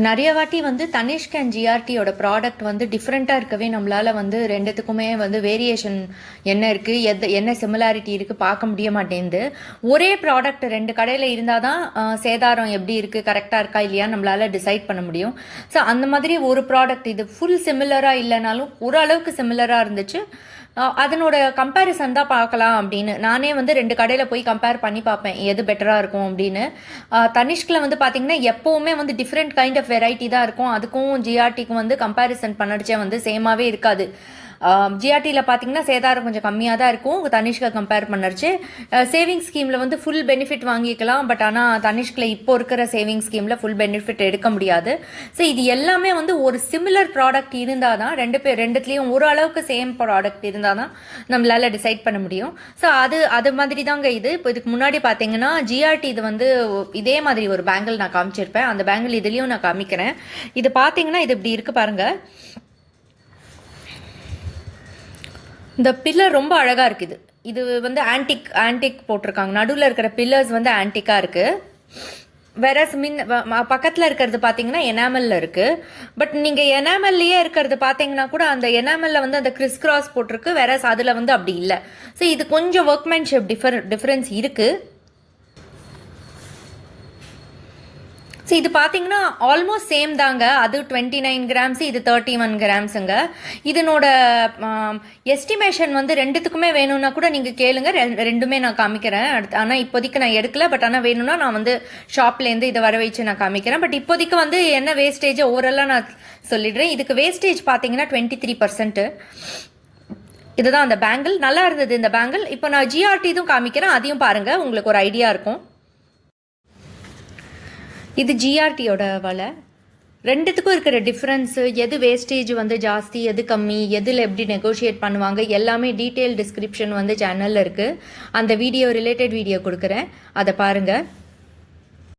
நிறைய வாட்டி வந்து தனிஷ்க் அண்ட் ஜிஆர்டியோட ப்ராடக்ட் வந்து டிஃப்ரெண்ட்டாக இருக்கவே நம்மளால் வந்து ரெண்டுத்துக்குமே வந்து வேரியேஷன் என்ன இருக்குது, என்ன சிமிலாரிட்டி இருக்குது பார்க்க முடிய மாட்டேங்குது. ஒரே ப்ராடக்ட் ரெண்டு கடையில் இருந்தால் தான் சேதாரம் எப்படி இருக்குது, கரெக்டாக இருக்கா இல்லையா நம்மளால் டிசைட் பண்ண முடியும். ஸோ அந்த மாதிரி ஒரு ப்ராடக்ட் இது ஃபுல் சிமிலராக இல்லைனாலும் ஓரளவுக்கு சிமிலராக இருந்துச்சு. அதனோட கம்பேரிசன் தான் பார்க்கலாம் அப்படின்னு நானே வந்து ரெண்டு கடையில் போய் கம்பேர் பண்ணி பார்ப்பேன் எது பெட்டராக இருக்கும் அப்படின்னு. தனிஷ்கில் வந்து பார்த்தீங்கன்னா எப்போவுமே வந்து டிஃப்ரெண்ட் கைண்ட் ஆஃப் வெரைட்டி தான் இருக்கும். அதுக்கும் ஜிஆர்டிக்கும் வந்து கம்பேரிசன் பண்ணடிச்சே வந்து சேமாகவே இருக்காது. ஜிஆர்டியில் பார்த்தீங்கன்னா சேதாரம் கொஞ்சம் கம்மியாக தான் இருக்கும் தனிஷ்கை கம்பேர் பண்ணடிச்சு. சேவிங் ஸ்கீமில் வந்து ஃபுல் பெனிஃபிட் வாங்கிக்கலாம். பட் ஆனால் தனிஷ்கில் இப்போ இருக்கிற சேவிங் ஸ்கீமில் ஃபுல் பெனிஃபிட் எடுக்க முடியாது. ஸோ இது எல்லாமே வந்து ஒரு சிமிலர் ப்ராடக்ட் இருந்தால் தான் ரெண்டுத்துலேயும் ஓரளவுக்கு சேம் ப்ராடக்ட் இருந்தால் தான் நம்மளால் டிசைட் பண்ண முடியும். ஸோ அது மாதிரி தாங்க இது. இப்போ இதுக்கு முன்னாடி பார்த்தீங்கன்னா ஜிஆர்டி இது வந்து இதே மாதிரி ஒரு பேங்கிள் நான் காமிச்சிருப்பேன். அந்த பேங்கிள் இதுலேயும் நான் காமிக்கிறேன். இது பார்த்தீங்கன்னா இது இப்படி இருக்குது பாருங்கள். இந்த பில்லர் ரொம்ப அழகாக இருக்குது. இது வந்து ஆன்டிக் போட்டிருக்காங்க. நடுவில் இருக்கிற பில்லர்ஸ் வந்து ஆன்டிக்காக இருக்குது. வேற பக்கத்தில் இருக்கிறது பார்த்தீங்கன்னா எனாமலில் இருக்குது. பட் நீங்கள் எனாமல்லையே இருக்கிறது பார்த்தீங்கன்னா கூட அந்த எனாமலில் வந்து அந்த கிறிஸ் கிராஸ் போட்டிருக்கு. வேற அதில் வந்து அப்படி இல்லை. ஸோ இது கொஞ்சம் ஒர்க்மேன்ஷிப் டிஃப்ரென்ஸ் இருக்குது. ஸோ இது பார்த்தீங்கன்னா ஆல்மோஸ்ட் சேம் தாங்க. அது 29 கிராம்ஸ், இது 31 கிராம்ஸுங்க. இதனோட எஸ்டிமேஷன் வந்து ரெண்டுத்துக்குமே வேணும்னா கூட நீங்கள் கேளுங்க. ரெண்டுமே நான் காமிக்கிறேன். ஆனால் இப்போதைக்கு நான் எடுக்கல. பட் ஆனால் வேணும்னா நான் வந்து ஷாப்லேருந்து இதை வர வச்சு நான் காமிக்கிறேன். பட் இப்போதைக்கு வந்து என்ன வேஸ்டேஜ் ஓவராலாக நான் சொல்லிடுறேன். இதுக்கு வேஸ்டேஜ் பார்த்தீங்கன்னா 23%. இதுதான் அந்த பேங்கிள். நல்லா இருந்தது இந்த பேங்கிள். இப்போ நான் ஜிஆர்டி இதுவும் காமிக்கிறேன். அதையும் பாருங்கள், உங்களுக்கு ஒரு ஐடியா இருக்கும். இது ஜிஆர்டியோட வலை. ரெண்டுத்துக்கும் இருக்கிற டிஃப்ரென்ஸு, எது வேஸ்டேஜ் வந்து ஜாஸ்தி, எது கம்மி, எதில் எப்படி நெகோஷியேட் பண்ணுவாங்க எல்லாமே டீட்டெயில் டிஸ்கிரிப்ஷன் வந்து சேனலில் இருக்குது. அந்த ரிலேட்டட் வீடியோ கொடுக்குறேன், அதை பாருங்கள்.